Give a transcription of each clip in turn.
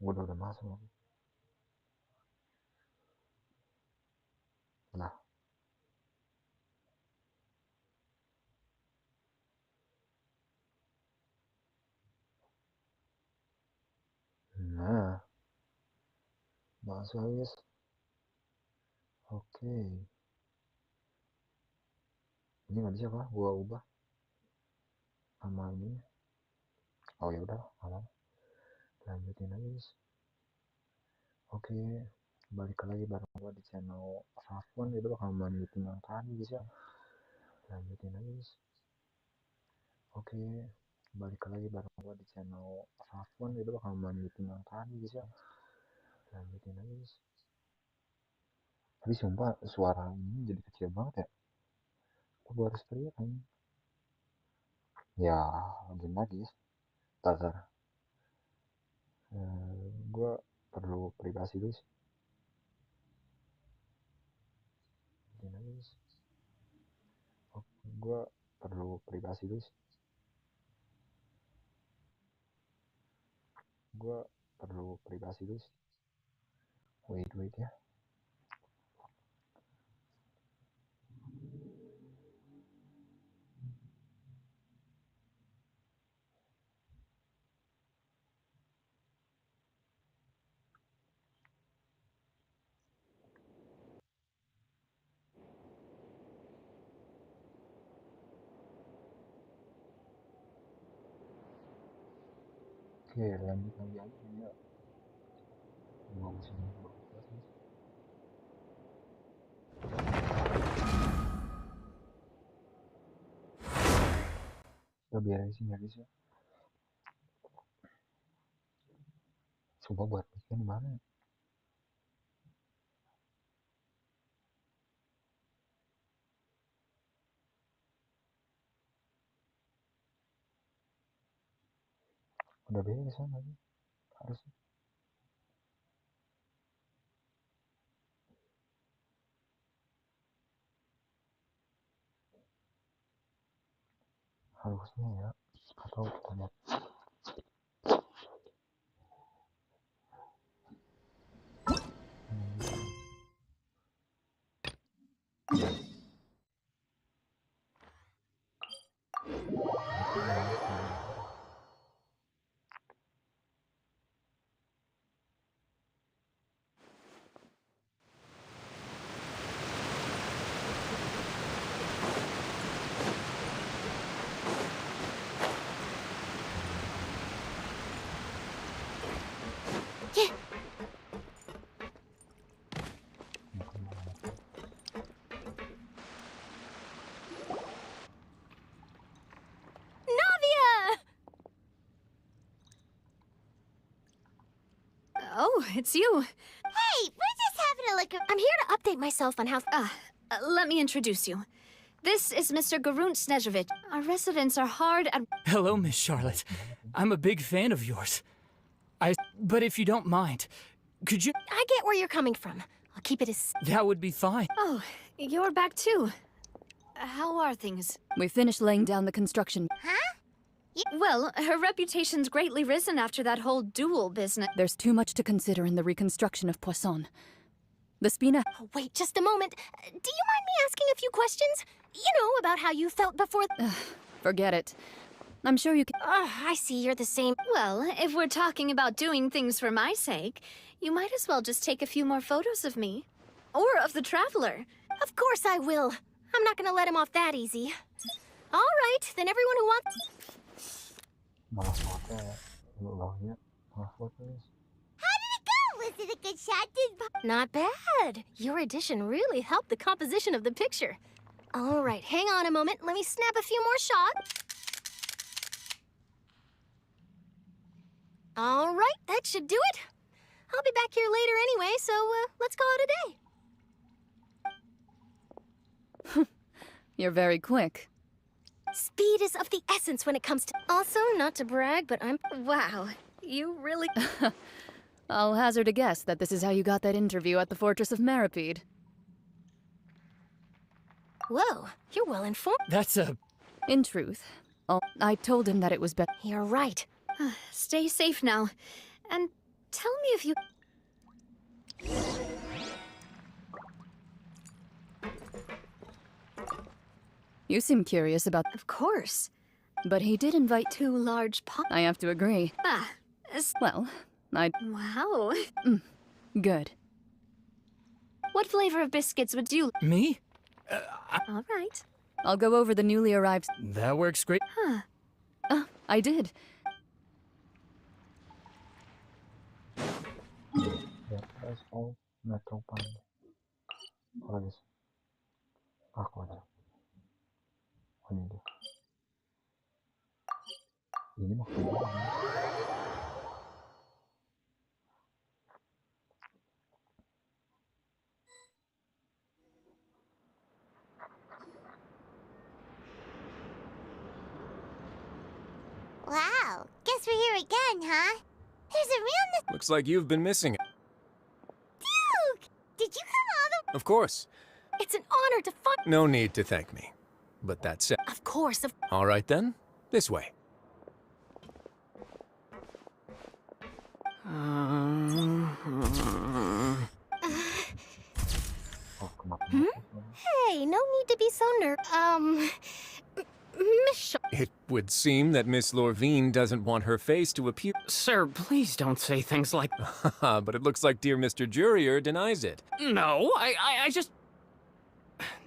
Gua udah masuk lagi. Nah, nah, masuk habis. Oke. Ini nggak bisa kah? Gua ubah sama ini. Oh ya udah, aman. Lanjutin aja guys. Oke, balik lagi bareng gua di channel Rafon. Itu bakal melanjutin yang tadi guys ya. Lanjutin aja guys. Oke, balik lagi bareng gua di channel Rafon. Itu bakal melanjutin yang tadi guys ya. Lanjutin aja guys. Tapi sumpah suara ini jadi kecil banget ya. Gua harus teriak kan? Ya, gimana lagi guys? Tar. Gue perlu privasi guys. Gimana guys? Gue perlu privasi guys. Gue perlu privasi guys. Wait ya. Oke, lanjut lagi aja ya. Gua masih kita beresin ya guys ya. Coba buat bikin di mana? Udah beres kan lagi? Harusnya. Harusnya ya. Atau tanya. Oh, it's you. Hey, we're just having a look. I'm here to update myself on how. Let me introduce you. This is Mr. Garunt Snezhevich. Our residents are hard at... Hello, Miss Charlotte. I'm a big fan of yours. But if you don't mind, could you... I get where you're coming from. I'll keep it as. That would be fine. Oh, you're back too. How are things? We finished laying down the construction. Huh? Well, her reputation's greatly risen after that whole duel business. There's too much to consider in the reconstruction of Poisson. The Spina... Oh, wait, just a moment. Do you mind me asking a few questions? You know, about how you felt before. Forget it. I'm sure you can... I see you're the same. Well, if we're talking about doing things for my sake, you might as well just take a few more photos of me. Or of the Traveler. Of course I will. I'm not gonna let him off that easy. All right, then everyone who wants... Malas foto ya. Lo lihat. Malas foto guys. How did it go? Was it a good shot? Not bad. Your addition really helped the composition of the picture. All right, hang on a moment. Let me snap a few more shots. All right, that should do it. I'll be back here later anyway, so let's call it a day. You're very quick. Speed is of the essence when it comes to... Also, not to brag, but I'm... Wow, you really... I'll hazard a guess that this is how you got that interview at the Fortress of Meripede. Whoa, you're well informed. That's a... In truth, I told him that it was better. You're right. Stay safe now. And Tell me if you... You seem curious about... Of course. But he did invite... 2 large pots. I have to agree. Well, Wow. Good. What flavor of biscuits would you... Me? All right. I'll go over the newly arrived... That works great. Huh. I did. Ya, guys, oh, metro pan. Apa guys? Aku aja. Oh, ini dia. Ini mah keluar. Wow, guess we're here again, huh? There's a real... Looks like you've been missing it. Duke! Did you come all the... Of course. It's an honor to find... No need to thank me. But that's it. Of course, All right then. This way. Oh, kemakan. Hey, no need to be so Miss Shaw... It would seem that Miss Lorvine doesn't want her face to appear. Sir, please don't say things like... But it looks like dear Mr. Jurier denies it. No, I just...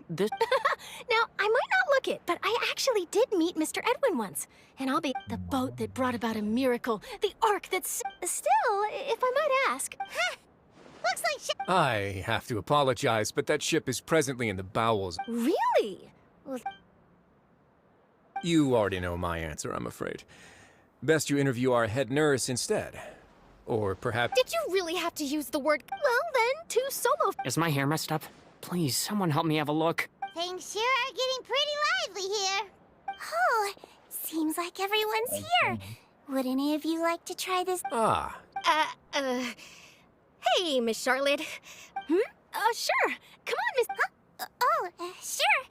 This... Now, I might not look it, but I actually did meet Mr. Edwin once. And I'll be the boat that brought about a miracle, the ark that's... Still, if I might ask... Looks like I have to apologize, but that ship is presently in the bowels. Really? Well, You already know my answer, I'm afraid. Best you interview our head nurse instead. Or perhaps... did you really have to use the word... Well, then, 2 solo... Is my hair messed up? Please, someone help me have a look. Things sure are getting pretty lively here. Oh, seems like everyone's here. Would any of you like to try this? Ah, Hey, Miss Charlotte. Sure. Come on, Miss... sure.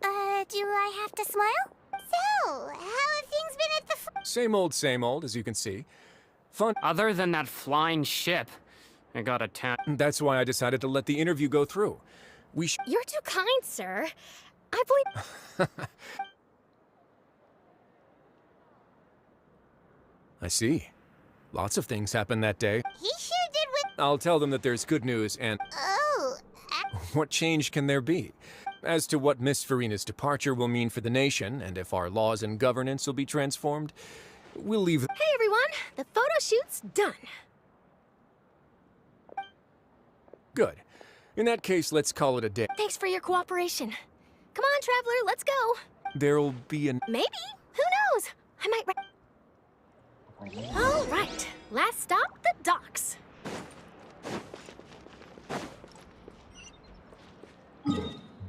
Do I have to smile? So, how have things been at the... same old, as you can see. Fun. Other than that flying ship, I got a tan... That's why I decided to let the interview go through. We sh... You're too kind, sir. I believe... I see. Lots of things happened that day. He sure did with... I'll tell them that there's good news and... Oh, What change can there be? As to what Miss Farina's departure will mean for the nation, and if our laws and governance will be transformed, we'll leave... Hey, everyone. The photo shoot's done. Good. In that case, let's call it a day. Thanks for your cooperation. Come on, Traveler, let's go. There'll be an... Maybe. Who knows? I might... All right. Last stop, the docks.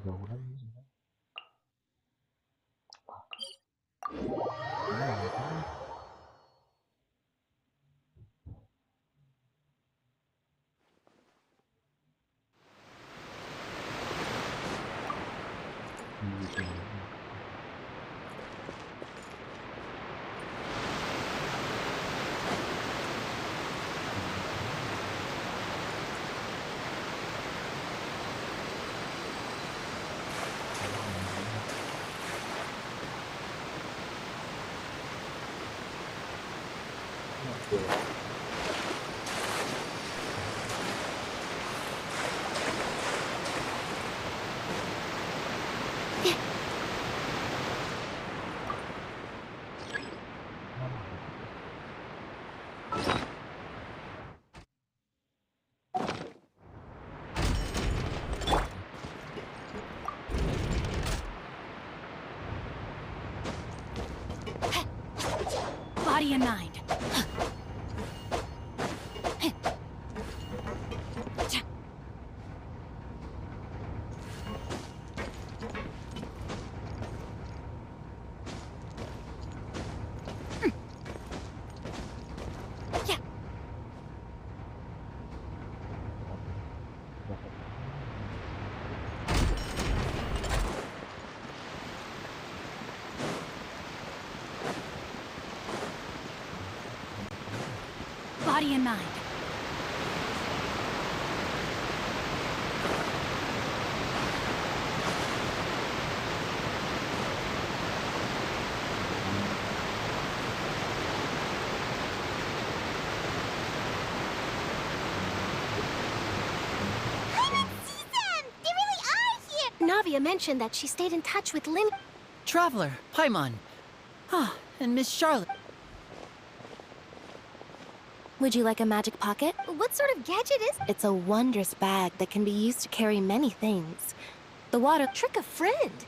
Jauh lagi sih. Ini apa kan? Body in mind. Body in mind. Flavia mentioned that she stayed in touch with Lynn. Traveler, Paimon. Ah, and Miss Charlotte. Would you like a magic pocket? What sort of gadget is? It's a wondrous bag that can be used to carry many things. The water trick a friend.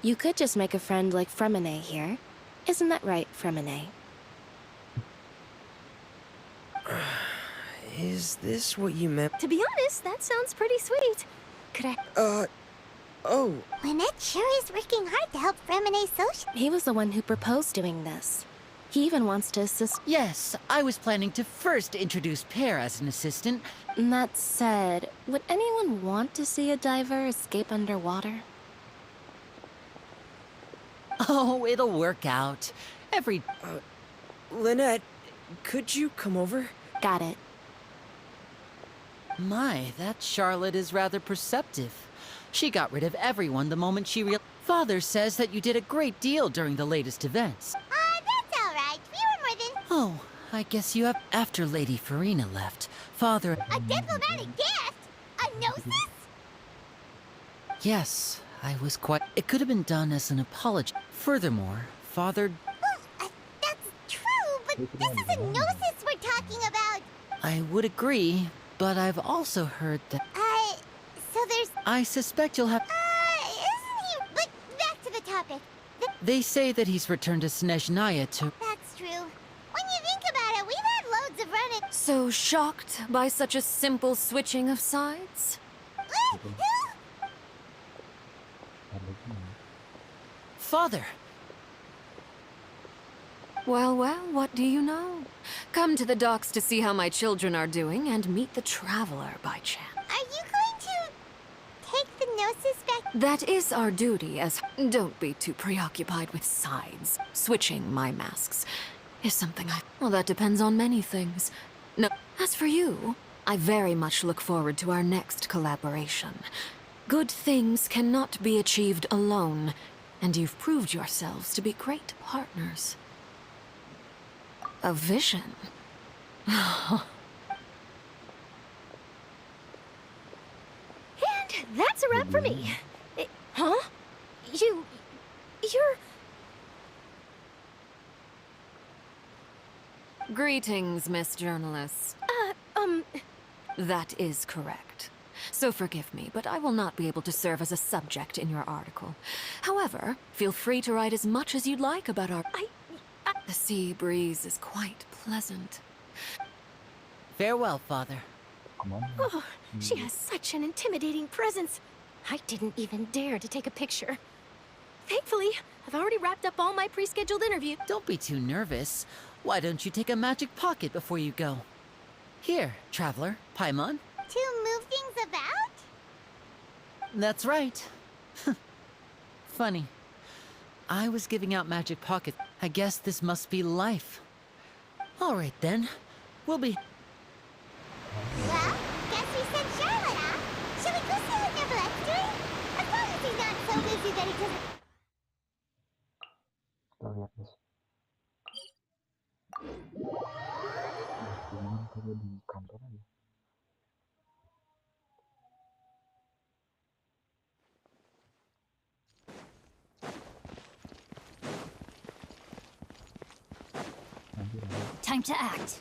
You could just make a friend like Fremine here. Isn't that right, Fremine? Is this what you meant? To be honest, that sounds pretty sweet. Could I? Oh. Lynette sure is working hard to help Fremine social. He was the one who proposed doing this. He even wants to assist. Yes, I was planning to first introduce Pear as an assistant. That said, would anyone want to see a diver escape underwater? Oh, it'll work out. Lynette, could you come over? Got it. My, that Charlotte is rather perceptive. She got rid of everyone the moment she realized. Father says that you did a great deal during the latest events. That's all right. We were more than Oh, I guess you have. After Lady Farina left, Father. a diplomatic gift. A gnosis? Yes, I was quite. It could have been done as an apology. Furthermore, Father. That's true, but this is a gnosis we're talking about. I would agree, but I've also heard that. So there's... I suspect you'll have. isn't he... But back to the topic. They say that he's returned to Snezhnaya to. That's true. When you think about it, we've had loads of run-ins. So shocked by such a simple switching of sides? Father! Well, what do you know? Come to the docks to see how my children are doing and meet the traveler by chance. Are you going to take the gnosis back? That is our duty as... Don't be too preoccupied with sides. Switching my masks is something I... Well, that depends on many things. No, as for you, I very much look forward to our next collaboration. Good things cannot be achieved alone, and you've proved yourselves to be great partners. A vision. And that's a wrap for me. Huh? You're... Greetings, Miss Journalist. That is correct. So forgive me, but I will not be able to serve as a subject in your article. However, feel free to write as much as you'd like about our... The sea breeze is quite pleasant. Farewell, Father. Oh, she has such an intimidating presence. I didn't even dare to take a picture. Thankfully, I've already wrapped up all my pre-scheduled interviews. Don't be too nervous. Why don't you take a magic pocket before you go? Here, Traveler, Paimon. To move things about? That's right. Funny. I was giving out magic pockets. I guess this must be life. All right, then. We'll be... Well, guess we sent Charlotte off. Shall we go see what Neverlette's doing? As long as he's not so busy that he doesn't... Kita lihat guys. Jangan kerja di kantor aja. Time to act.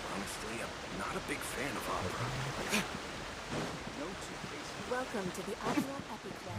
Honestly, I'm not a big fan of opera. Welcome to the Opera Epic Club.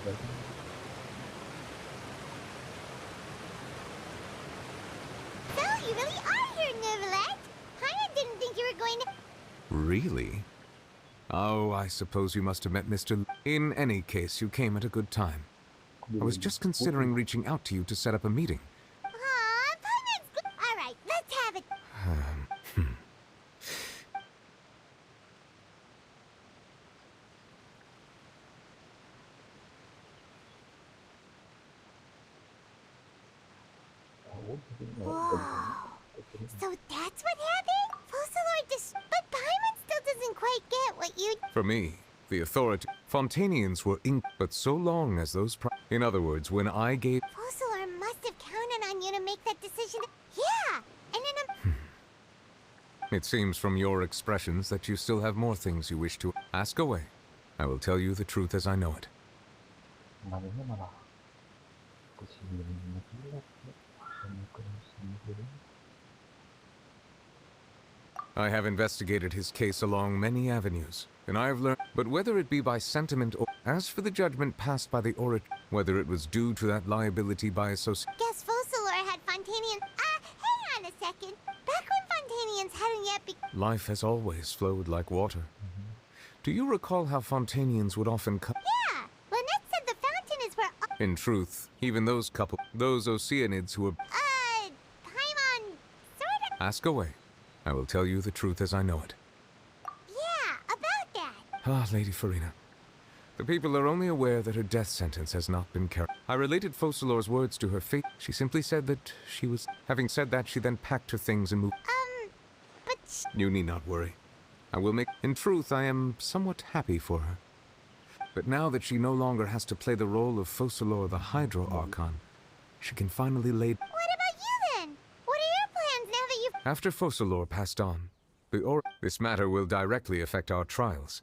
So, you really are here, Neverland? Paimon didn't think you were going to... Really? Oh, I suppose you must have met Mr. In any case, you came at a good time. I was just considering reaching out to you to set up a meeting. Aw, Paimon's good. All right, let's have it. Whoa. So that's what happened? Fossilor but Paimon still doesn't quite get what you... For me, the authority... Fontanians were but so long as those... In other words, when I gave... Fossilor must have counted on you to make that decision. Yeah, and in a... It seems from your expressions that you still have more things you wish to... Ask away. I will tell you the truth as I know it. I have investigated his case along many avenues, and I have learned... But whether it be by sentiment or... As for the judgment passed by the orator, whether it was due to that liability by association... Guess Fossilor had Fontanians... hang on a second. Back when Fontanians hadn't yet Life has always flowed like water. Do you recall how Fontanians would often come... Yeah, Lynette said the fountain is where... In truth, even those those Oceanids who were... Paimon... sort of... Ask away. I will tell you the truth as I know it. Yeah, about that. Ah, Lady Farina. The people are only aware that her death sentence has not been carried. I related Fossilor's words to her fate. She simply said that she was... Having said that, she then packed her things and moved... But... You need not worry. I will make... In truth, I am somewhat happy for her. But now that she no longer has to play the role of Fossilor the Hydro Archon, she can finally lay... What about you then? What are your plans now that you've... After Fossilor passed on, this matter will directly affect our trials.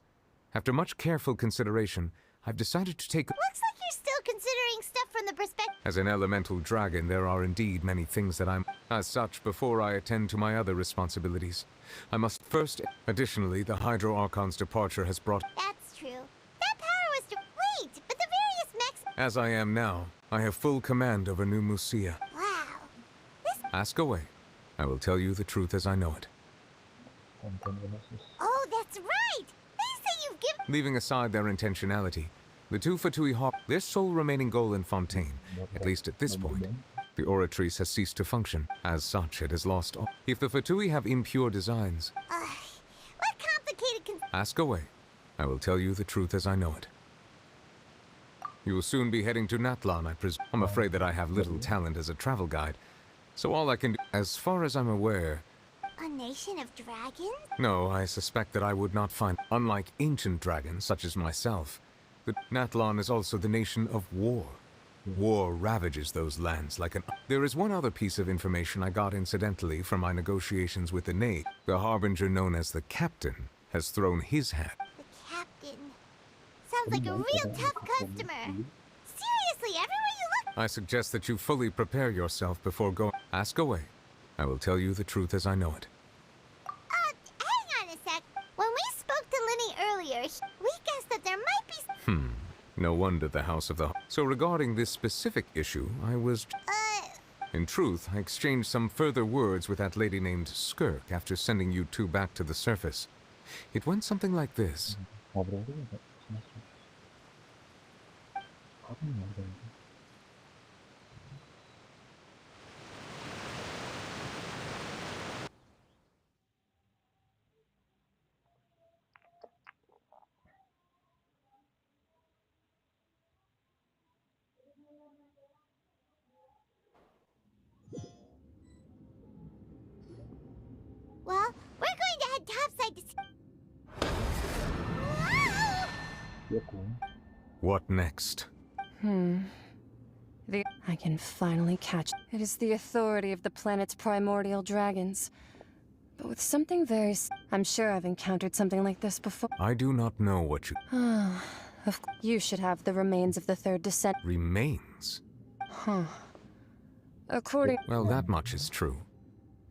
After much careful consideration, I've decided to take... Looks like you're still considering stuff from the perspective... As an elemental dragon, there are indeed many things that I'm... As such, before I attend to my other responsibilities, I must first... Additionally, the Hydro Archon's departure has brought... That's true. That power was to... Wait, but the various mechs... As I am now, I have full command over New Musia. Wow. This... Ask away. I will tell you the truth as I know it. Oh, that's right! They say you've given... Leaving aside their intentionality, the two Fatui Hawk, their sole remaining goal in Fontaine, at least at this point, the Oratrice has ceased to function. As such, it has lost all. If the Fatui have impure designs... what complicated Ask away. I will tell you the truth as I know it. You will soon be heading to Natlan, I presume. I'm afraid that I have little talent as a travel guide, so all I can do... As far as I'm aware... A nation of dragons? No, I suspect that I would not find... Unlike ancient dragons, such as myself, that Natlan is also the nation of war. War ravages those lands like an... There is one other piece of information I got incidentally from my negotiations with the Knave. The harbinger known as the Captain has thrown his hat. The Captain. Sounds like a real tough customer. Seriously, everywhere you look... I suggest that you fully prepare yourself before going... Ask away. I will tell you the truth as I know it. Hang on a sec. When we spoke to Linny earlier, we guessed that there might be... No wonder the House of the... So regarding this specific issue, I was... In truth, I exchanged some further words with that lady named Skirk after sending you two back to the surface. It went something like this. Well, we're going to head topside to... What next? I can finally catch. It is the authority of the planet's primordial dragons. But with something very... I'm sure I've encountered something like this before. I do not know what you... You should have the remains of the third descent. Remains? Huh. According... Well, that much is true.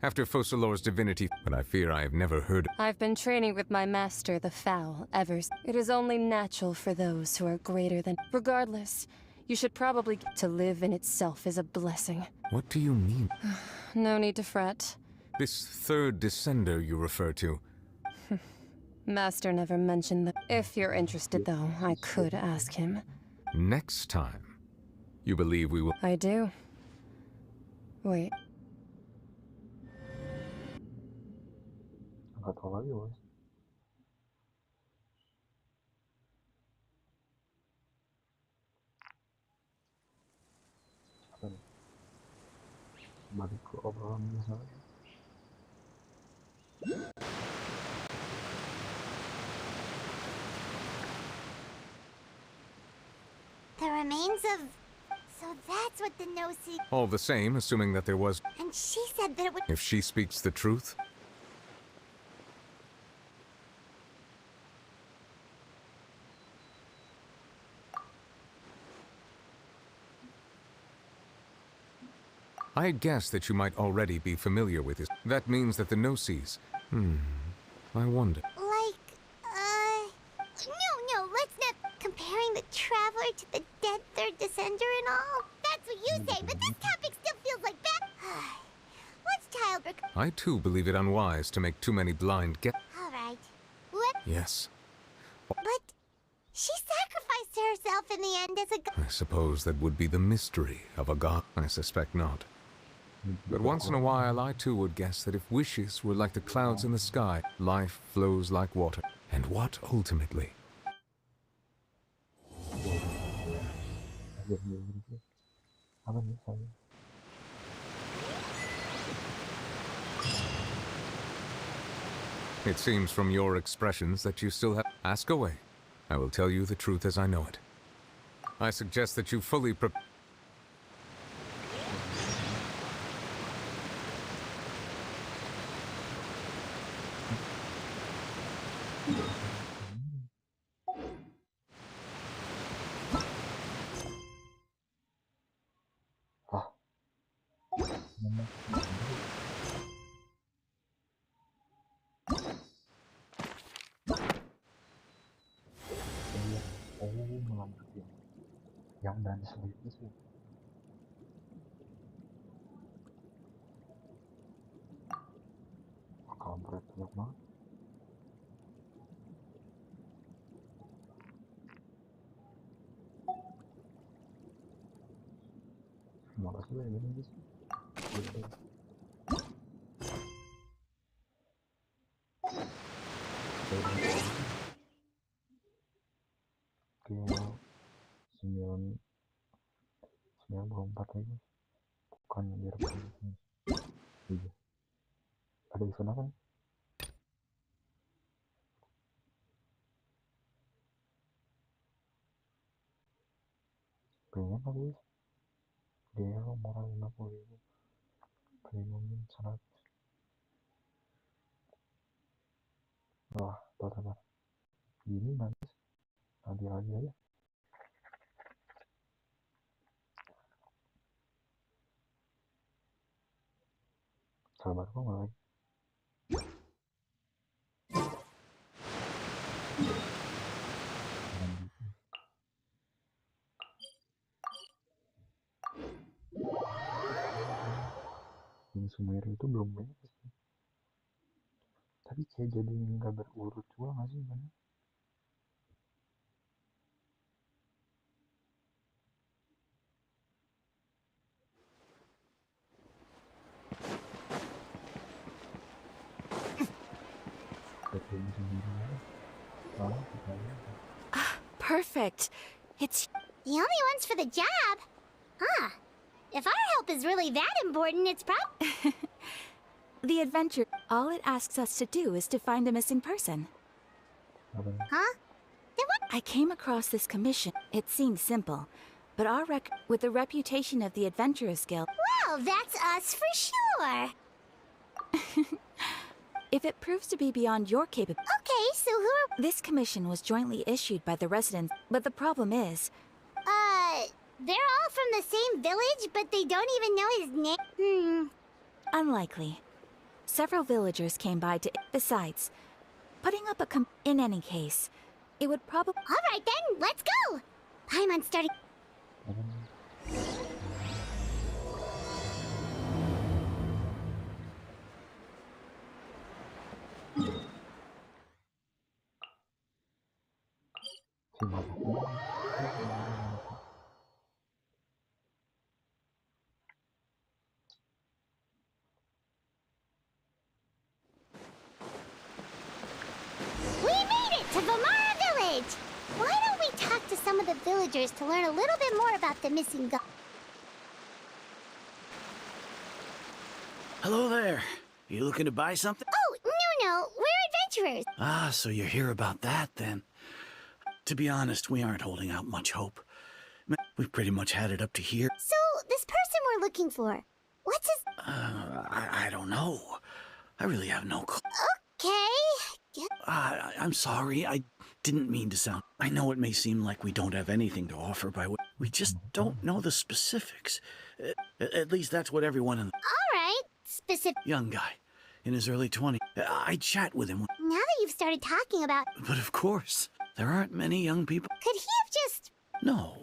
After Focalor's divinity, but I fear I have never heard. I've been training with my master, the Fowl, It is only natural for those who are greater than. Regardless, you should probably. To live in itself is a blessing. What do you mean? No need to fret. This third descender you refer to. Master never mentioned that. If you're interested, though, I could ask him. Next time. You believe we will. I do. Wait. Nggak tahu lagi, bos. Apa nih? Balik ke obrolan biasa lagi. The remains of... So that's what the no-see... All the same, assuming that there was. And she said that it would... If she speaks the truth. I had guessed that you might already be familiar with this. That means that the no-sees. I wonder. No, let's not... Comparing the Traveler to the dead third descender and all. That's what you say, but this topic still feels like that. What's childbirth? I too believe it unwise to make too many blind Alright. What? Yes. But... She sacrificed herself in the end as a god. I suppose that would be the mystery of a god. I suspect not. But once in a while, I too would guess that if wishes were like the clouds in the sky, life flows like water. And what ultimately? Apa nih saya? It seems from your expressions that you still have. Ask away. I will tell you the truth as I know it. I suggest that you fully prepare. Melanjutin yang dan sendiri sih. Kampret banyak banget. Makasih lah ini guys. Oke, 94 lagi, bukan biar iya. Ada event apa nih? Pengen apa guys? Dia moral 50.000, premium 100. Wah, tar. Ini nanti lagi aja. Sabar kok nggak lagi. Yang Sumeru itu belum beres sih. Tapi kayak jadi nggak berurut juga nggak sih kan? Perfect. It's The only ones for the job? Huh. If our help is really that important, it's The adventure. All it asks us to do is to find a missing person. Huh? Then what? I came across this commission. It seems simple, but with the reputation of the Adventurers Guild. Well, that's us for sure. If it proves to be beyond your capability. Okay, so who are... This commission was jointly issued by the residents, but the problem is... They're all from the same village, but they don't even know his name. Unlikely. Several villagers came by to. Besides, putting up a in any case, it would probably. All right then, let's go. Paimon's starting. We made it to Vamara Village! Why don't we talk to some of the villagers to learn a little bit more about the missing god? Hello there. You looking to buy something? Oh, no, we're adventurers. Ah, so you're here about that then. To be honest, we aren't holding out much hope. We've pretty much had it up to here. So, this person we're looking for, what's his... I don't know. I really have no clue. Okay. I'm sorry, I didn't mean to sound... I know it may seem like we don't have anything to offer by way... We just don't know the specifics. At least that's what everyone in... All right, specific... Young guy, in his early 20s. I'd chat with him. Now that you've started talking about... But of course, there aren't many young people... Could he have just... No,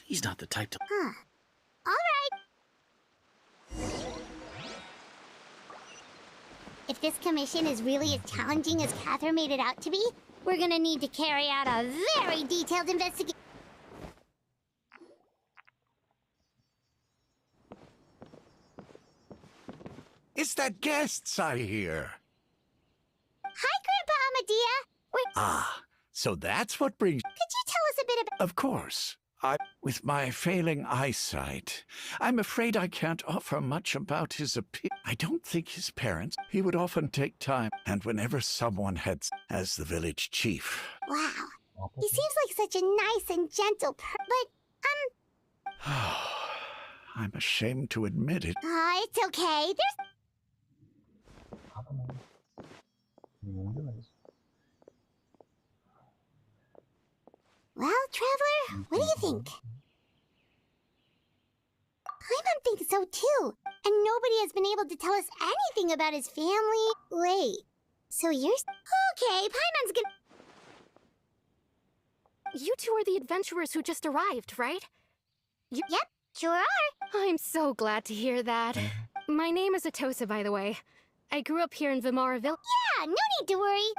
he's not the type to... Huh. All right. If this commission is really as challenging as Catherine made it out to be, we're gonna need to carry out a very detailed investigation. It's the guests I hear. Hi, Grandpa Amadea. Wait, Ah, so that's what brings... could you tell us a bit about... Of course. With my failing eyesight, I'm afraid I can't offer much about his appearance. I don't think his parents... He would often take time, and whenever someone had... As the village chief. Wow. He seems like such a nice and gentle but, I'm ashamed to admit it. it's okay. There's... Well, Traveler, what do you think? Paimon thinks so too, and nobody has been able to tell us anything about his family. Wait, so you're... Okay, Paimon's gonna... You two are the adventurers who just arrived, right? Yep, sure are. I'm so glad to hear that. My name is Atosa, by the way. I grew up here in Vamara Village. Yeah, no need to worry.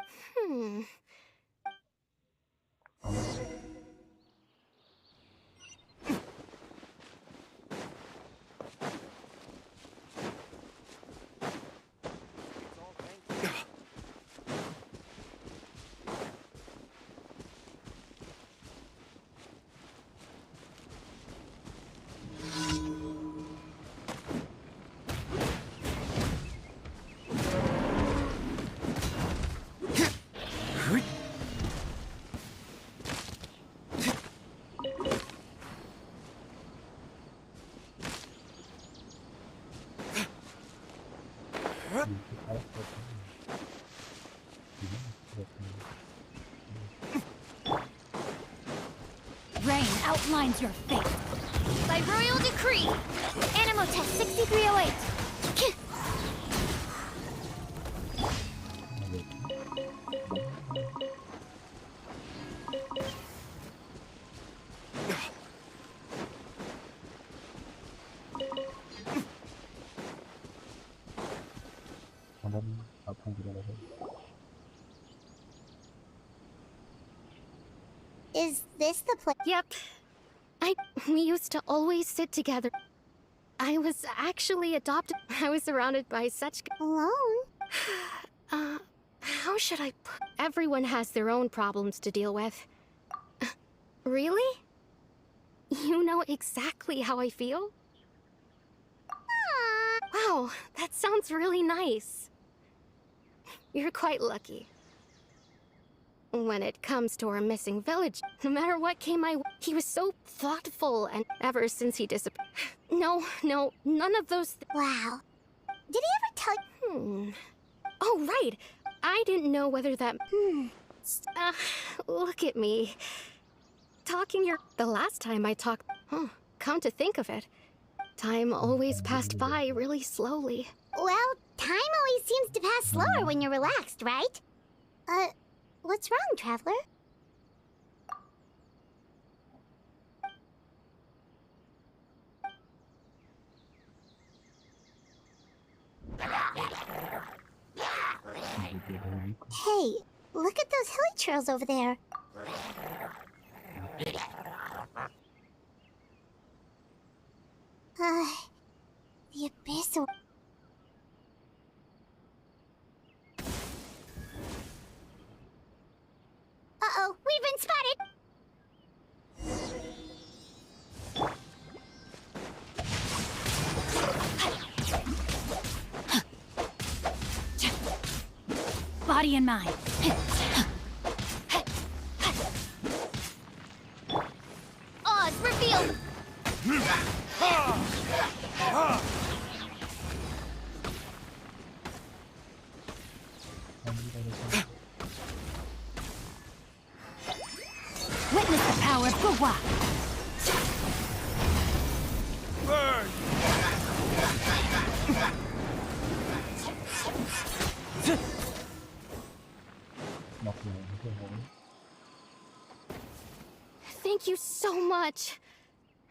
Rain outlines your fate. By royal decree, Animotech 6308. Is this the place? Yep. We used to always sit together. I was actually adopted. I was surrounded by such... Alone? How should I put... Everyone has their own problems to deal with. Really? You know exactly how I feel? Wow, that sounds really nice. You're quite lucky. When it comes to our missing village, no matter what came my way, he was so thoughtful, and ever since he disappeared... No, none of those... Wow. Did he ever tell you... Oh, right. I didn't know whether that... Look at me. Talking your... The last time I talked... Come to think of it, time always passed by really slowly. Well, Time always seems to pass slower when you're relaxed, right? What's wrong, Traveler? Hey, look at those hilly trails over there. The abyss. Uh-oh, we've been spotted! Body in mind. Odds revealed! Witness the power of Gua. Thank you so much.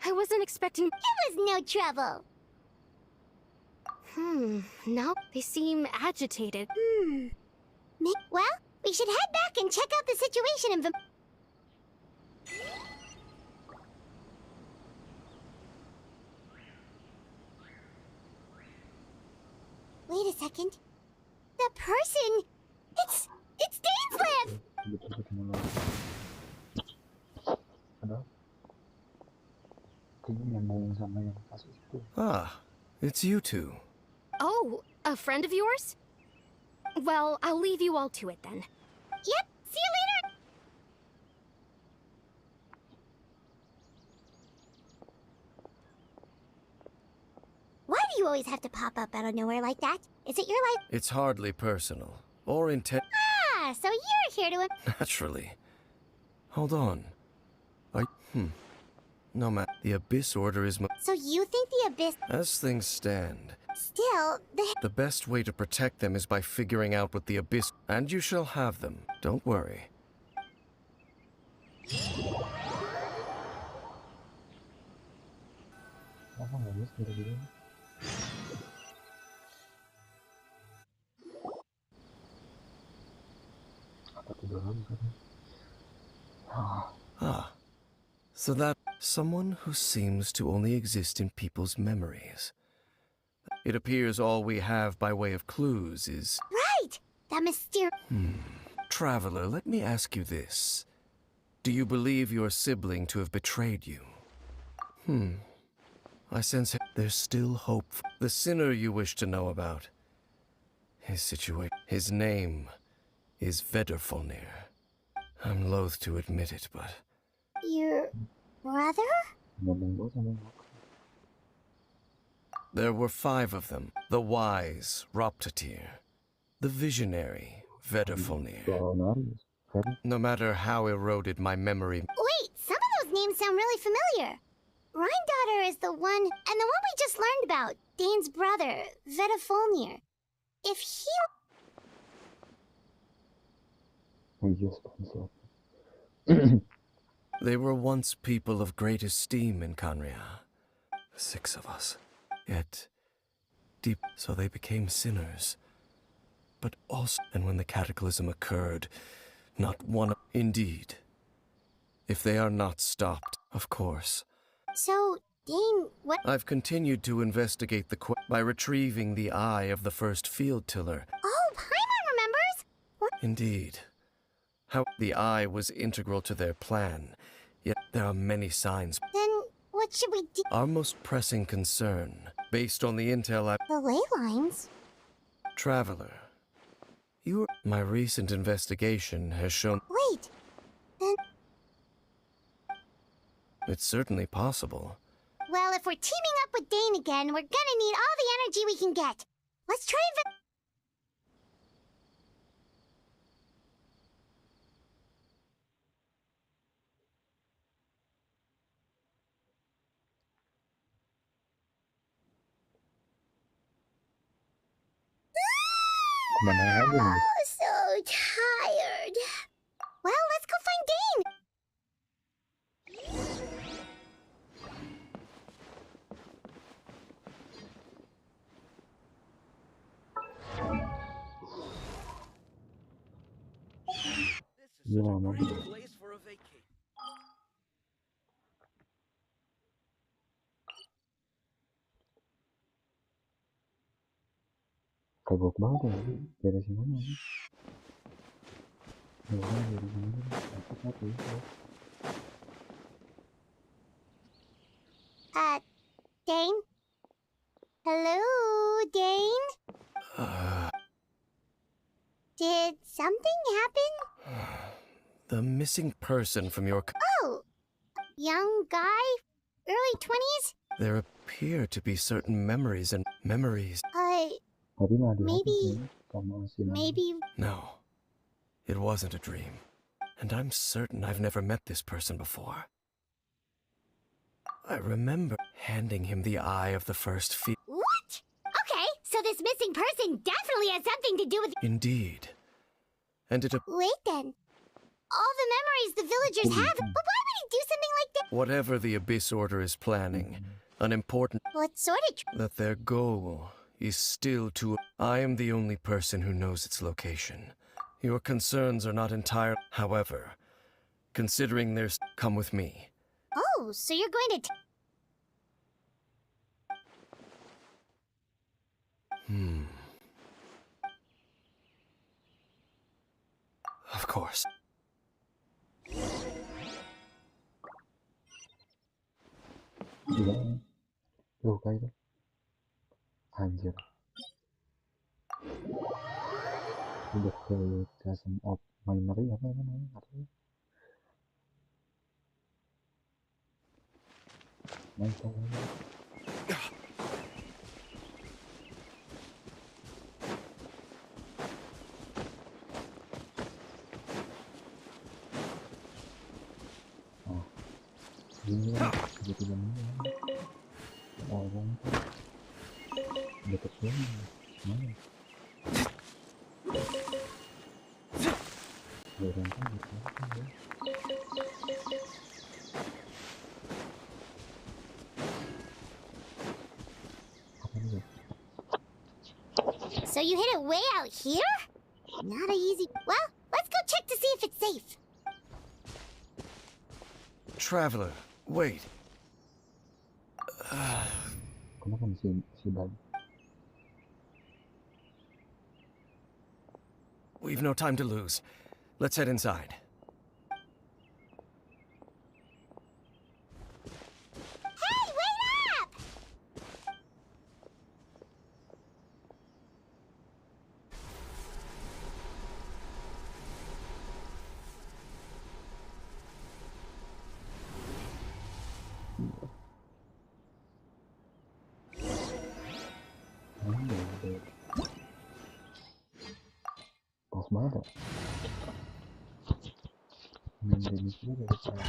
I wasn't expecting. It was no trouble. Now they seem agitated. Well, we should head back and check out the situation in Wait a second. The person... It's Dane's lab! Ah, it's you two. Oh, a friend of yours? Well, I'll leave you all to it then. Yep, see you later! Why do you always have to pop up out of nowhere like that? Is it your life? It's hardly personal or intent. Ah, so you're here to... Naturally. Hold on. No matter. The Abyss Order is So you think the Abyss... As things stand, Still, the best way to protect them is by figuring out what the Abyss... And you shall have them. Don't worry. Ah. So that... Someone who seems to only exist in people's memories. It appears all we have by way of clues is... Right! That mysterious... Traveler, let me ask you this. Do you believe your sibling to have betrayed you? I sense there's still hope. The sinner you wish to know about. His situation... His name is Vedderfolnir. I'm loath to admit it, but... Your... brother? There were 5 of them. The wise, Roptatir. The visionary, Vedderfolnir. No matter how eroded my memory... Wait, some of those names sound really familiar. Rhyndaughtr is the one... And the one we just learned about. Dane's brother, Vedderfolnir. If he... They were once people of great esteem in Canria. 6 of us. Yet, deep, so they became sinners. But also, and when the cataclysm occurred, not one... Indeed. If they are not stopped, of course. So, Dane, what... I've continued to investigate the by retrieving the eye of the first field tiller. Oh, Paimon remembers! What? Indeed. How the eye was integral to their plan, yet there are many signs. Then, what should we do? Our most pressing concern, based on the intel The ley lines? Traveler, my recent investigation has shown... Wait, then... It's certainly possible. Well, if we're teaming up with Dane again, we're gonna need all the energy we can get. Let's try and... Kemana lagi nih? Oh, so tired. Well, let's go find Dane. Gimana? Place for a vacation. Kagok banget ya, dari sini mana? Dari sini satu. Dane? Hello, Dane? Did something happen? The missing person from your... Oh, young guy? Early 20s? There appear to be certain memories and... Memories... Tadi mah Maybe... sama si Maybe... No. It wasn't a dream. And I'm certain I've never met this person before. I remember handing him the eye of the first What? Okay, so this missing person definitely has something to do with... Indeed. And it... Wait then. All the memories the villagers have, but why would he do something like that? Whatever the Abyss Order is planning, an important... What sort of... That their goal is still to... I am the only person who knows its location. Your concerns are not entire... However, considering there's... Come with me. Oh, so you're going to... Of course. Gila. Tuh kayak itu. Anjir. Udah ke Jason of Memory apa namanya? Artinya? Mantap. Ini tiba-tiba orang deket sini mana? Orang kan ya. So you hid it way out here? Not a easy... Well, let's go check to see if it's safe. Traveler, wait. Kenapa si Bag? We've no time to lose. Let's head inside. Hey, wait up! Pas banget ya. Main Dennis juga dari sana.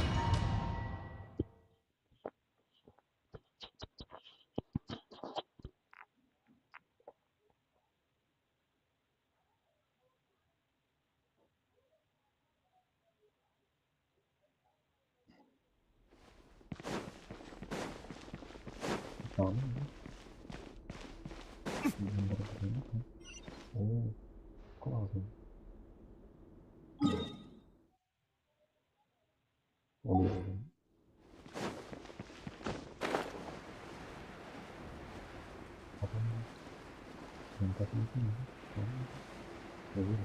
Sama ya. Oh, kok langsung? Oh, apa nih? Tempat itu nih. Oh, ya.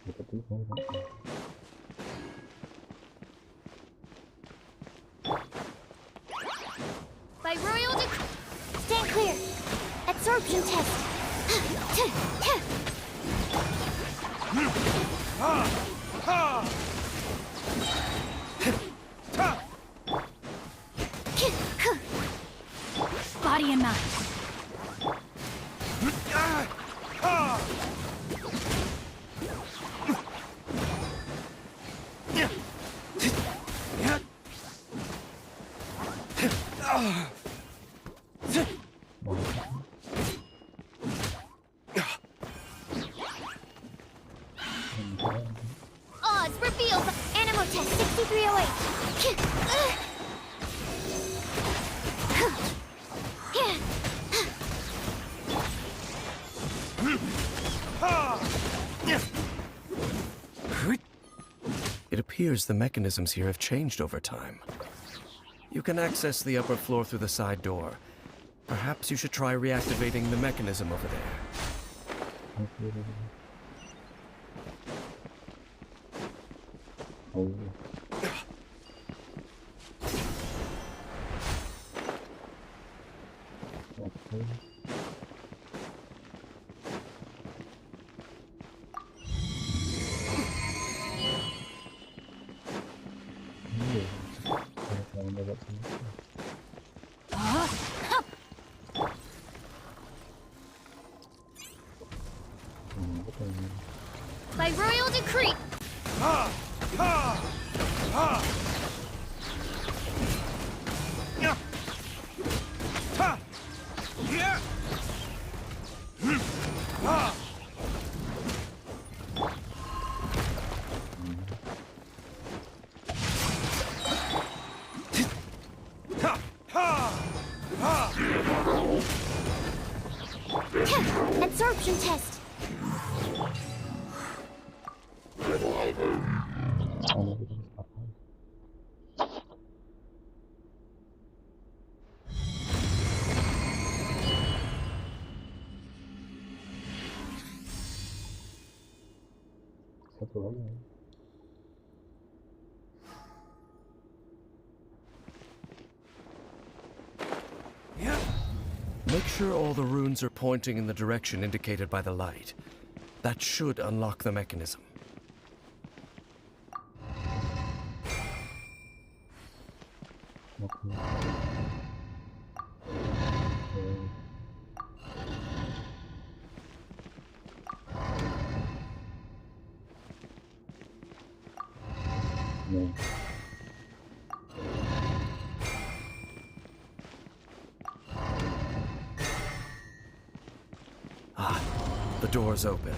Seperti itu. By royal stand clear. Absorption test. Body and mind. Oz, reveal the Animo Test 6308. It appears the mechanisms here have changed over time. You can access the upper floor through the side door. Perhaps you should try reactivating the mechanism over there. By royal decree. Absorption test. Satu lagi. Make sure all the runes are pointing in the direction indicated by the light. That should unlock the mechanism. Ah, the door's open.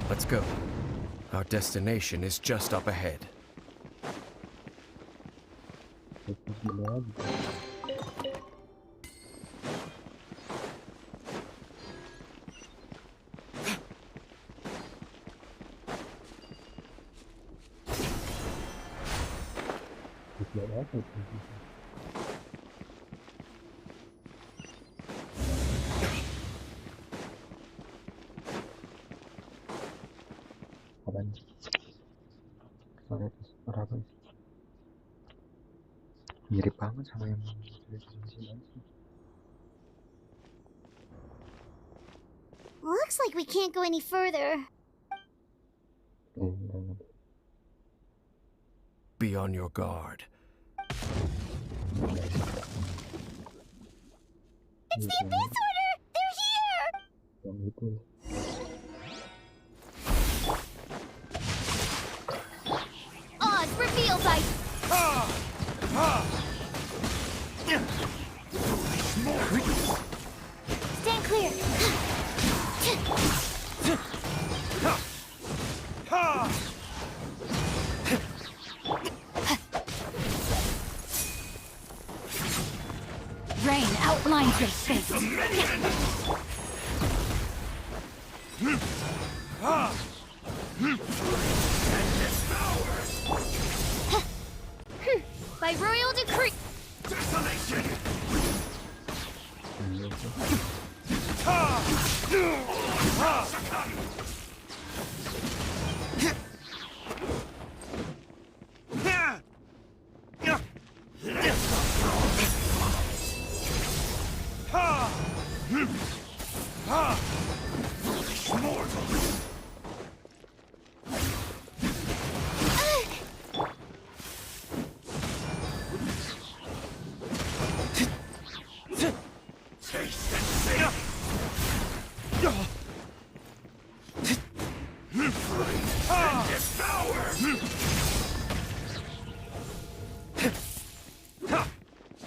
Let's go. Our destination is just up ahead. Apaan? Lihat apa sih? Mirip banget sama yang Looks like we can't go any further. Be on your guard. It's the Abyss Order! They're here! Oz, reveal thy... Stand clear! Rain outlines your face. By royal decree... Desolation!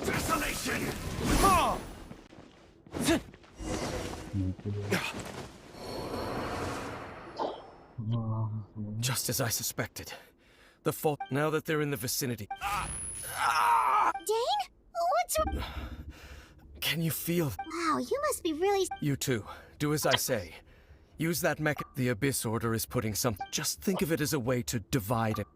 Desolation! Just as I suspected. The fault. Now that they're in the vicinity. Dane? What's wrong? Can you feel? Wow, you must be really... You too. Do as I say. Use that mech. The Abyss Order is putting some. Just think of it as a way to divide it.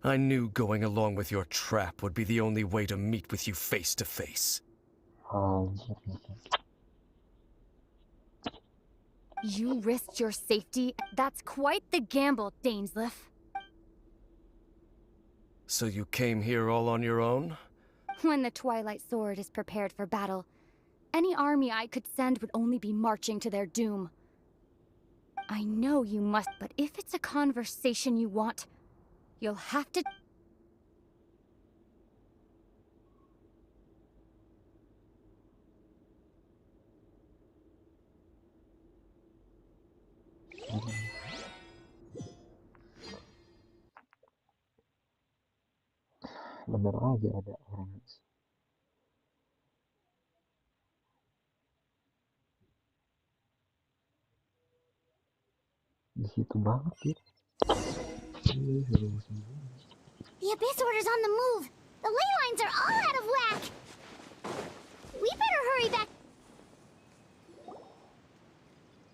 I knew going along with your trap would be the only way to meet with you face to face. You risked your safety? That's quite the gamble, Dainsleif. So you came here all on your own? When the Twilight Sword is prepared for battle, any army I could send would only be marching to their doom. I know you must, but if it's a conversation you want, you'll have to... Bener aja ada orang di situ banget ya. The Abyss Order's on the move. The ley lines are all out of whack. We better hurry back.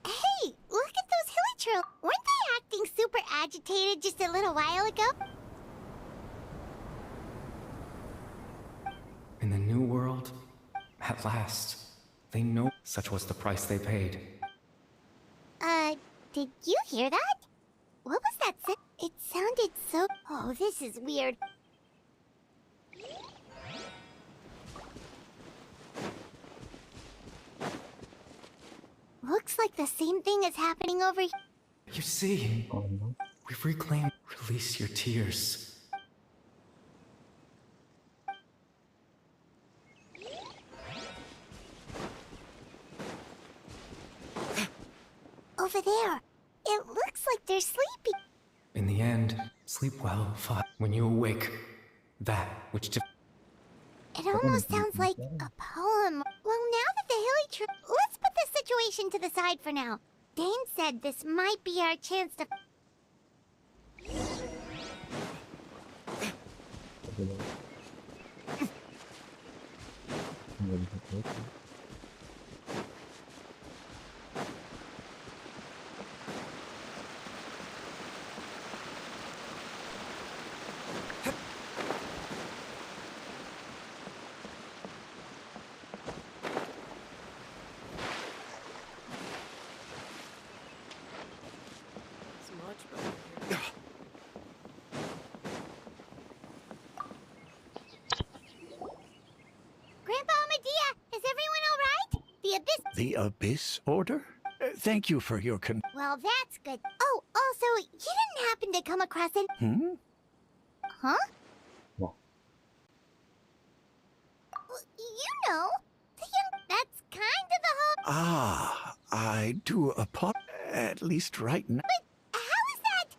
Hey, look at those hilly trails. Weren't they acting super agitated just a little while ago? In the new world, at last, they know such was the price they paid. Did you hear that? What was that? It sounded so... Oh, this is weird. Looks like the same thing is happening over here. You see, we've reclaimed. Release your tears. Over there. It looks like they're sleeping. In the end, sleep well, when you awake, that which It almost sounds like a poem. Well, now that the hilly let's put this situation to the side for now. Dane said this might be our chance to... Grandpa Medea, is everyone all right? The Abyss... The Abyss Order? Thank you for your Well, that's good. Oh, also, you didn't happen to come across an... Huh? No. You know, the young... That's kind of the whole... Ah, I do apologize. At least right now. But how is that?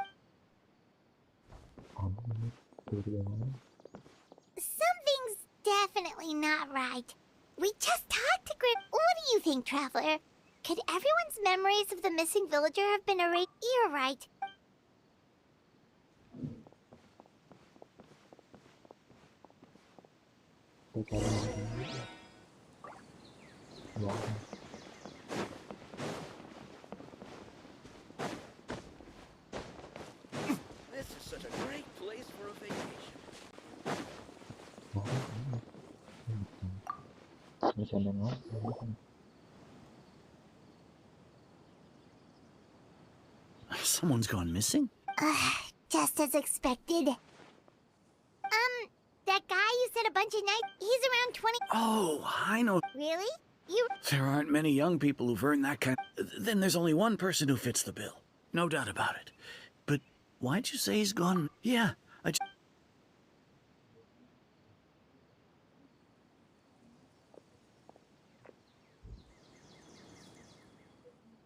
Something's definitely not right. We just talked to Grim. What do you think, Traveler? Could everyone's memories of the missing villager have been erased? You're right. Wow. This is such a great place for a vacation. Someone's gone missing? Just as expected. That guy you said a bunch of nights, he's around 20. Oh, I know. Really? You... There aren't many young people who've earned that kind. Then there's only one person who fits the bill. No doubt about it. But why'd you say he's gone? Yeah,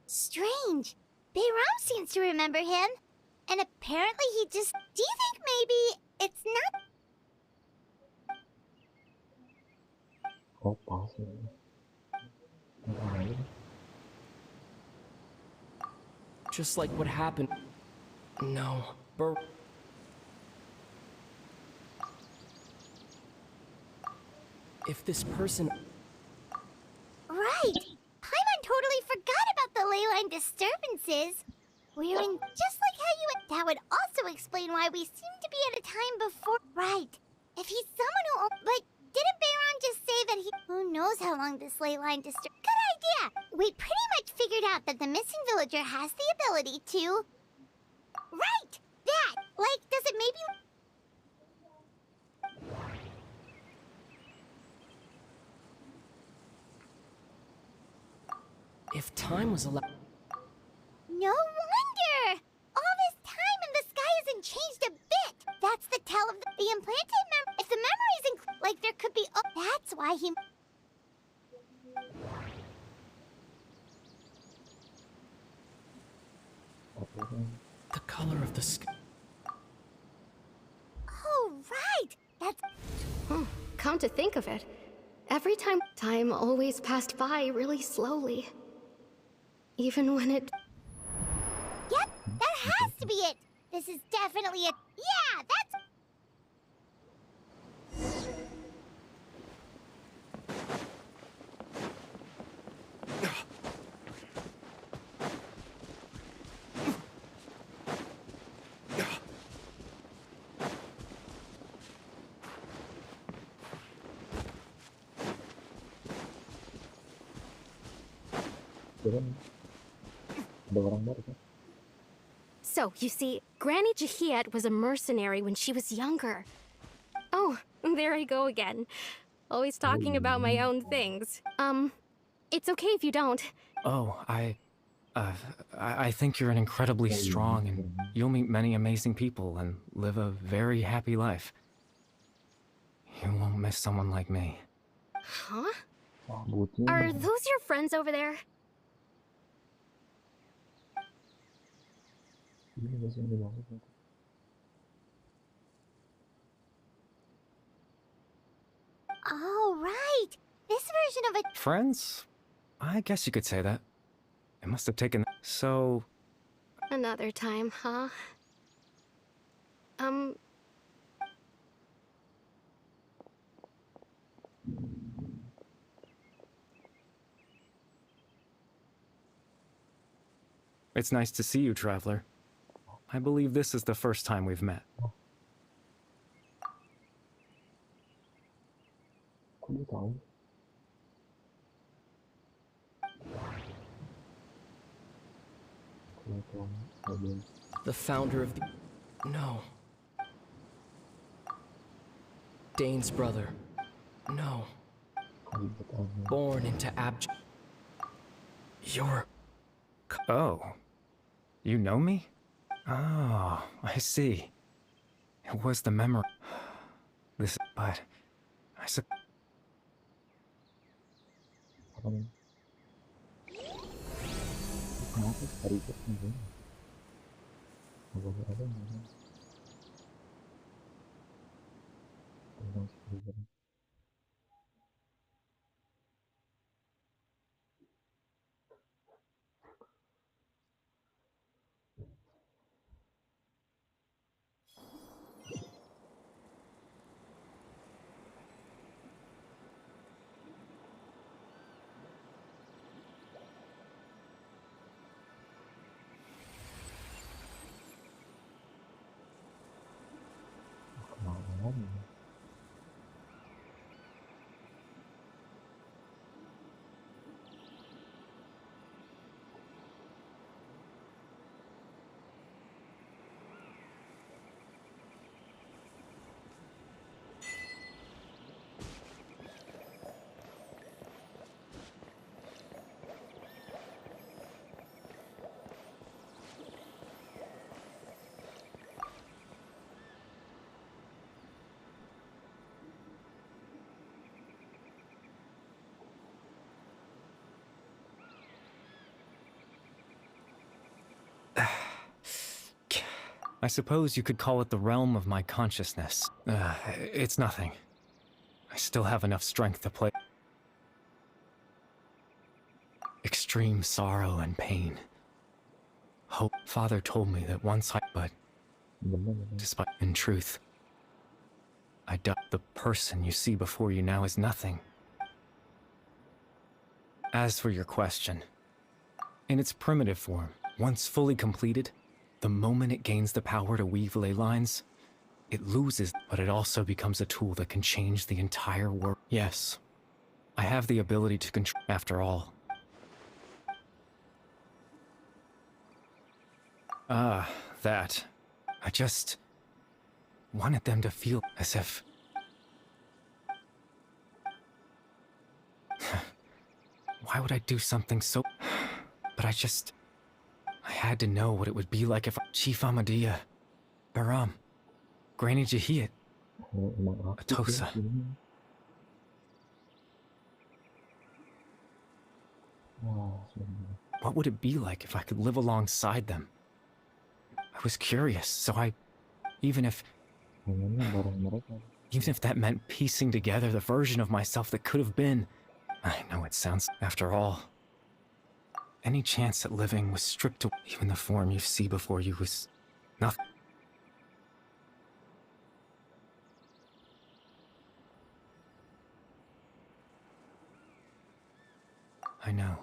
Strange. Bayram seems to remember him. And apparently he just... Do you think maybe it's not... Oh, possible. Just like what happened. No, if this person... Right. Paimon totally forgot about the ley line disturbances. We're in just like how you... That would also explain why we seem to be at a time before... Right. If he's someone who... But didn't Bayron just say that he... Who knows how long this ley line disturb... Good idea! We pretty much figured out that the missing villager has the ability to... Right! That! Like, does it maybe... If time was allowed... No wonder! All this time and the sky hasn't changed a bit! That's the tell of the implanted If the memories like there could be... Oh, that's why he... The color of the sky... Oh, right! That's... Come to think of it, every time always passed by really slowly. Even when it... Yep, that has to be it! This is definitely it. Yeah, that's... So, you see, Granny Jahiat was a mercenary when she was younger. Oh, there I go again. Always talking about my own things. It's okay if you don't. Oh, I think you're an incredibly strong and you'll meet many amazing people and live a very happy life. You won't miss someone like me. Huh? Are those your friends over there? Oh, right! This version of it... Friends? I guess you could say that. It must have taken... So... Another time, huh? It's nice to see you, Traveler. I believe this is the first time we've met. The founder of the... No. Dane's brother. No. Born into abject... You're... Oh. You know me? Oh, I see. It was the memory... This... But... I sup... I suppose you could call it the realm of my consciousness. It's nothing. I still have enough strength to play. Extreme sorrow and pain. Hope. Father told me that once but despite, in truth, I doubt the person you see before you now is nothing. As for your question, in its primitive form, once fully completed, the moment it gains the power to weave ley lines, it loses, but it also becomes a tool that can change the entire world. Yes, I have the ability to control. After all. That. I just wanted them to feel as if... Why would I do something so... But I had to know what it would be like if Chief Ahmadiyya, Baram, Granny Jahiyat, Atosa. What would it be like if I could live alongside them? I was curious, so even if that meant piecing together the version of myself that could have been. I know it sounds, after all, any chance at living was stripped away. Even the form you see before you was nothing. I know.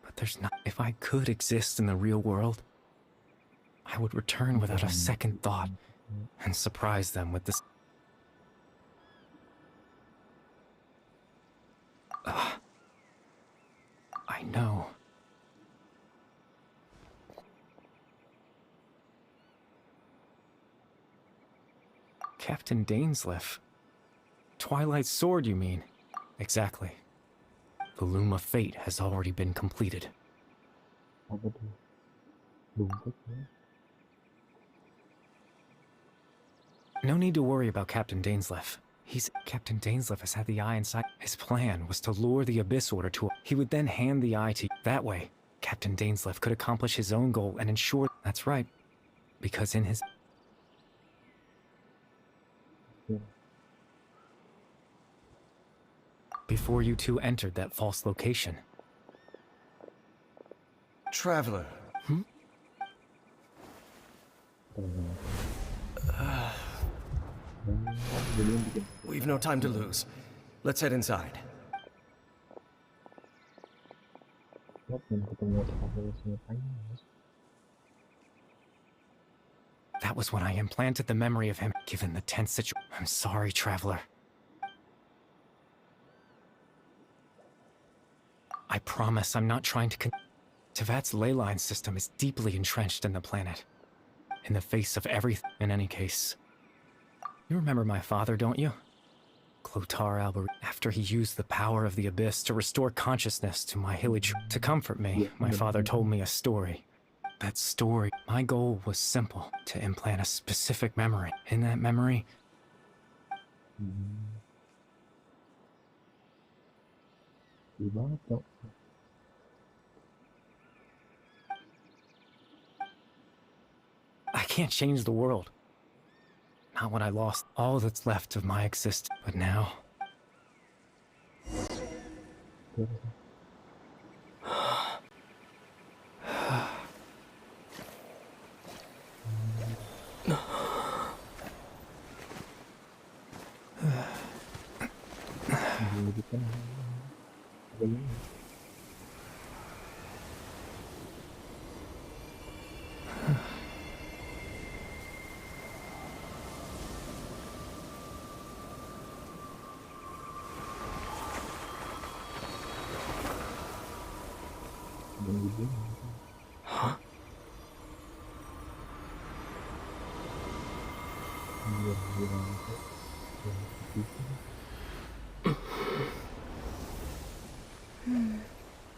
But there's not. If I could exist in the real world, I would return without a second thought and surprise them with this. I know. Captain Dainsleif. Twilight Sword, you mean? Exactly. The Loom of Fate has already been completed. No need to worry about Captain Dainsleif. Captain Dainsleif has had the eye inside. His plan was to lure the Abyss Order to... He would then hand the eye to... That way, Captain Dainsleif could accomplish his own goal and ensure... That's right. Because in his... Before you two entered that false location. Traveler. We've no time to lose. Let's head inside. That was when I implanted the memory of him, given the tense situation. I'm sorry, Traveler. I promise I'm not trying to Tevat's ley line system is deeply entrenched in the planet. In the face of everything. In any case. You remember my father, don't you? Clotar Albert. After he used the power of the Abyss to restore consciousness to my hilly to comfort me, my father told me a story. That story, my goal was simple, to implant a specific memory. In that memory, I can't change the world. Not when I lost all that's left of my existence. But now... Huh?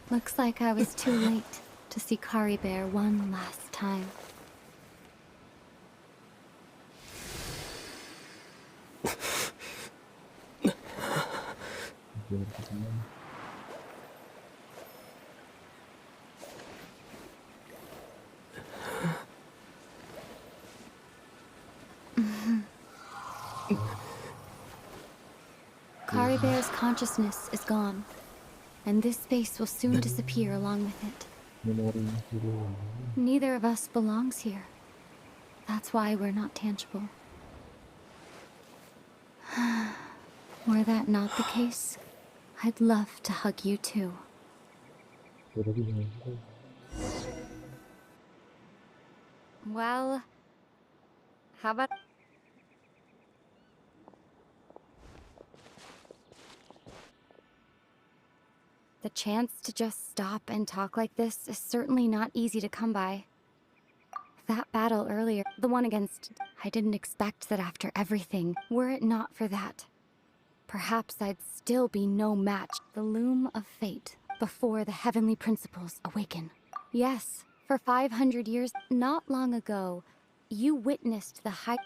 Looks like I was too late to see Kari Bear one last time. Bear's consciousness is gone, and this space will soon disappear along with it. Neither of us belongs here. That's why we're not tangible. Were that not the case, I'd love to hug you too. Well, how about... The chance to just stop and talk like this is certainly not easy to come by. That battle earlier, the one against... I didn't expect that after everything, were it not for that, perhaps I'd still be no match. The loom of fate, before the heavenly principles awaken. Yes, for 500 years, not long ago, you witnessed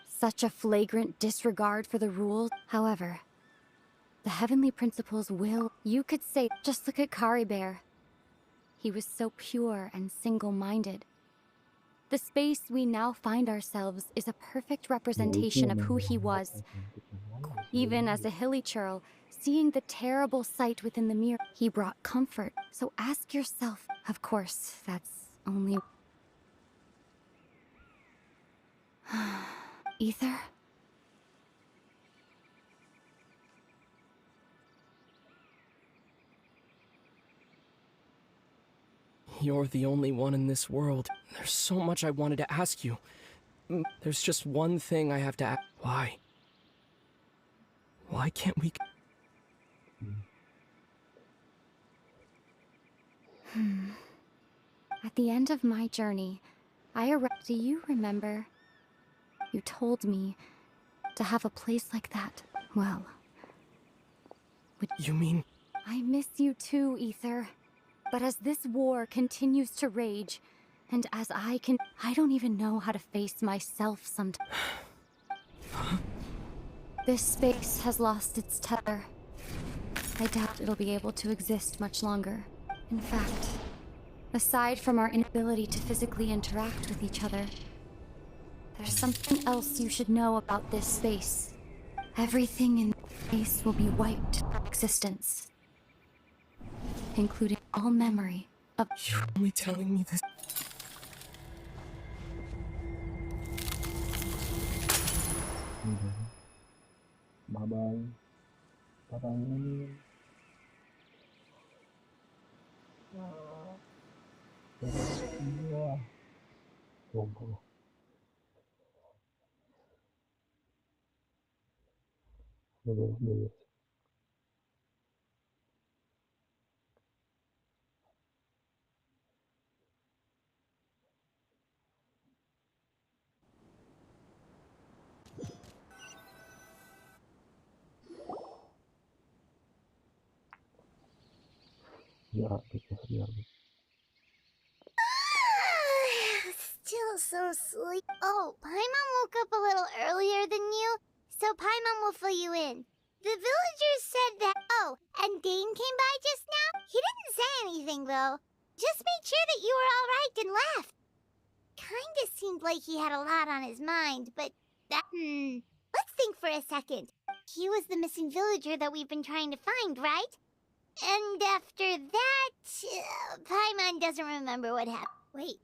such a flagrant disregard for the rules. However, the heavenly principles will... You could say, just look at Kari Bear. He was so pure and single-minded. The space we now find ourselves is a perfect representation of who he was. Even as a hilly churl, seeing the terrible sight within the mirror, he brought comfort. So ask yourself, of course, that's only... Ether? You're the only one in this world. There's so much I wanted to ask you. There's just one thing I have to ask. Why? Why can't we... At the end of my journey, I arrived... Do you remember? You told me to have a place like that. Well... You mean... I miss you too, Ether. But as this war continues to rage, and as I don't even know how to face myself sometimes. This space has lost its tether. I doubt it'll be able to exist much longer. In fact, aside from our inability to physically interact with each other, there's something else you should know about this space. Everything in this space will be wiped from existence, including all memory of... You're only telling me this... Bye-bye. Bye-bye. Still so sleepy. Oh, Paimon woke up a little earlier than you, so Paimon will fill you in. The villagers said that... Oh, and Dane came by just now? He didn't say anything, though. Just made sure that you were all right and left. Kinda seemed like he had a lot on his mind, but that... Let's think for a second. He was the missing villager that we've been trying to find, right? And after that... Paimon doesn't remember what happened. Wait.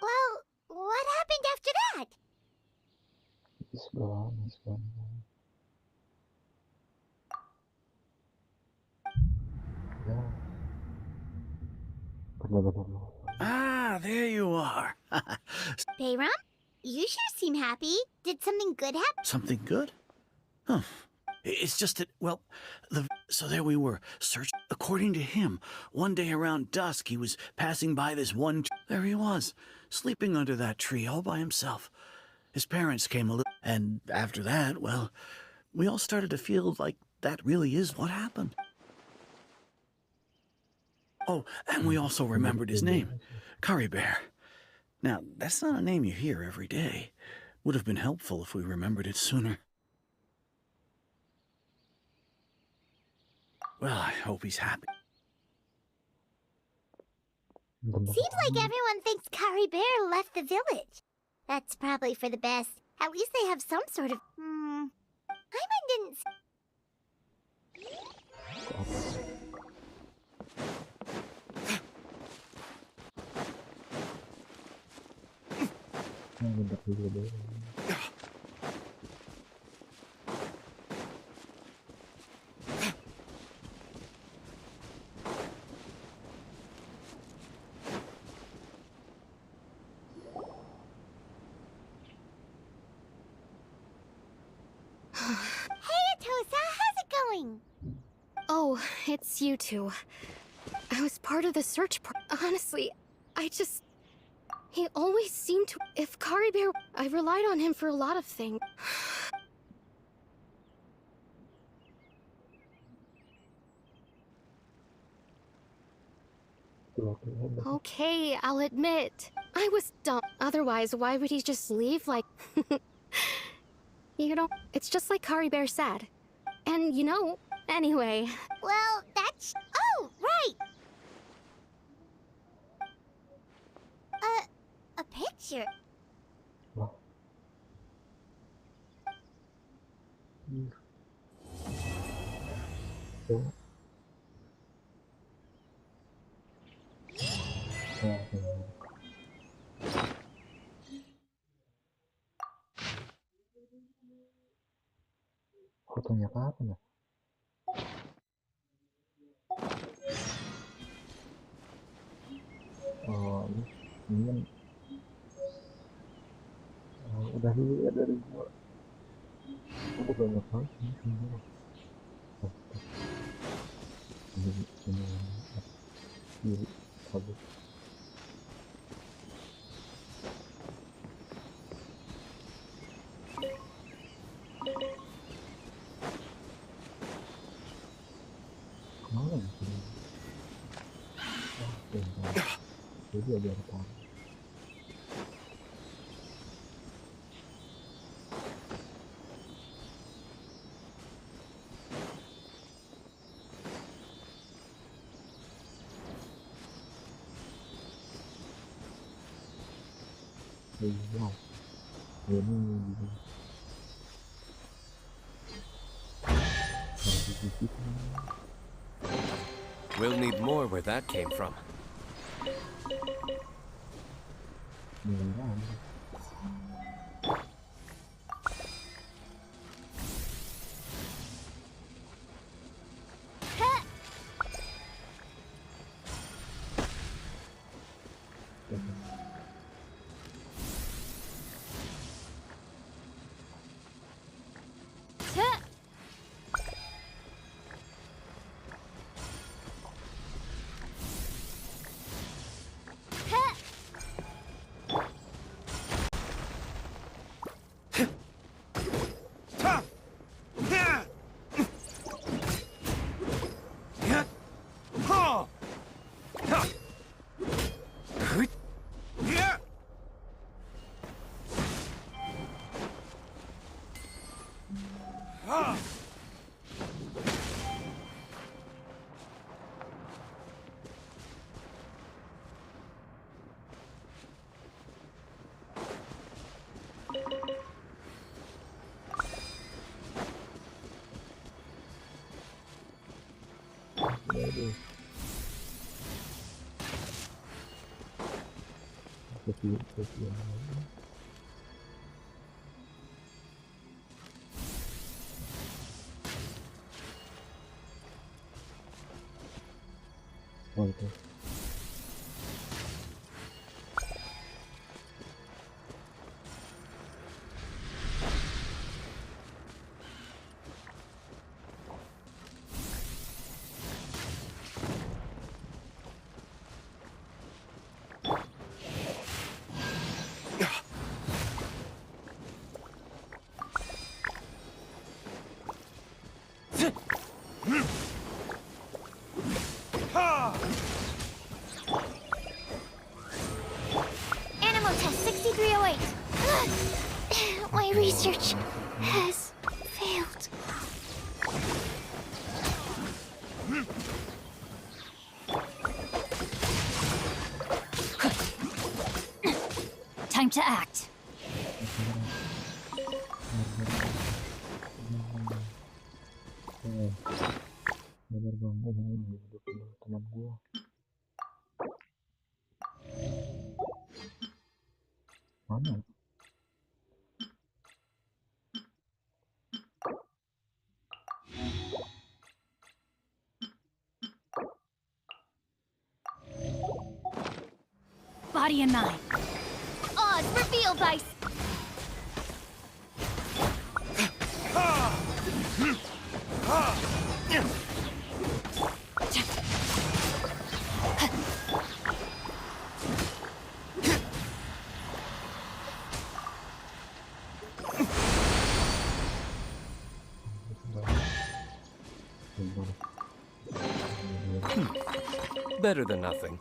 Well, what happened after that? He's gone, he's gone. Ah, there you are. Bayram? You sure seem happy. Did something good happen? Something good? Huh. It's just that, well, so there we were, searching. According to him, one day around dusk, he was passing by this one... There he was, sleeping under that tree all by himself. His parents came a little... And after that, well, we all started to feel like that really is what happened. Oh, and we also remembered his name, Kari Bear. Now, that's not a name you hear every day. Would have been helpful if we remembered it sooner. Well, I hope he's happy. Seems like everyone thinks Kari Bear left the village. That's probably for the best. At least they have some sort of... Paimon didn't. Bentak dulu deh. Hey, Atosa, how's it going? Oh, it's you two. I was part of the search honestly, he always seemed to. If Kari Bear, I relied on him for a lot of things. Okay, I'll admit. I was dumb. Otherwise, why would he just leave like... You know, it's just like Kari Bear said. And, you know, anyway... Well, that's... Oh, right! A picture. Fotonya apa ya? Oh, ini kan udah dilihat dari gua. Udah banyak banget ini semua. Ini kabut. Kemana ya? Jadi ada apa? Wow, ini We'll need more where that came from. Okay. Animal test 6308. My research has failed. Time to act. bener bang, gue mau hidup teman gue. Mana? Body and nine. Oz, reveal thy... Better than nothing.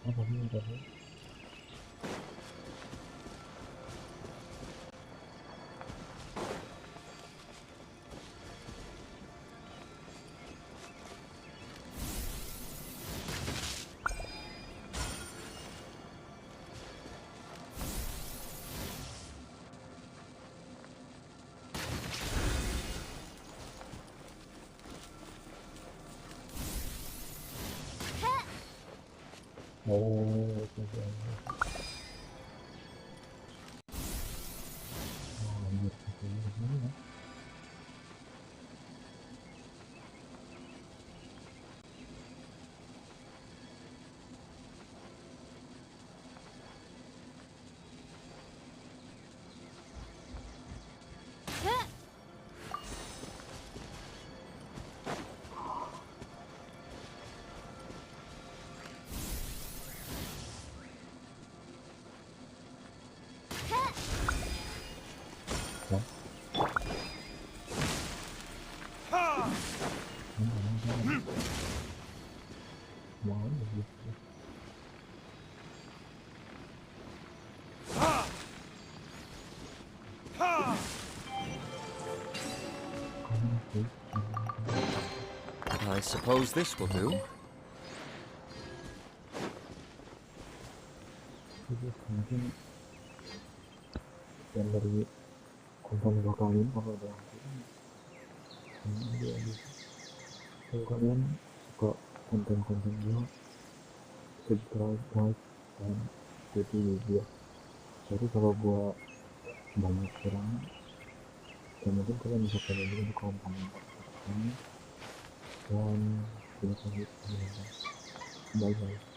Apa ini tadi? Oh, anjir, ini gimana? I suppose this will do. Mungkin yang dari konten bakal ini kalau ada yang kalau kalian suka konten-konten gue, subscribe, like, dan ikuti juga. Jadi kalau gue banyak kurang, ya mungkin kalian bisa komen juga di kolom komentar. Dan terima kasih. Bye bye.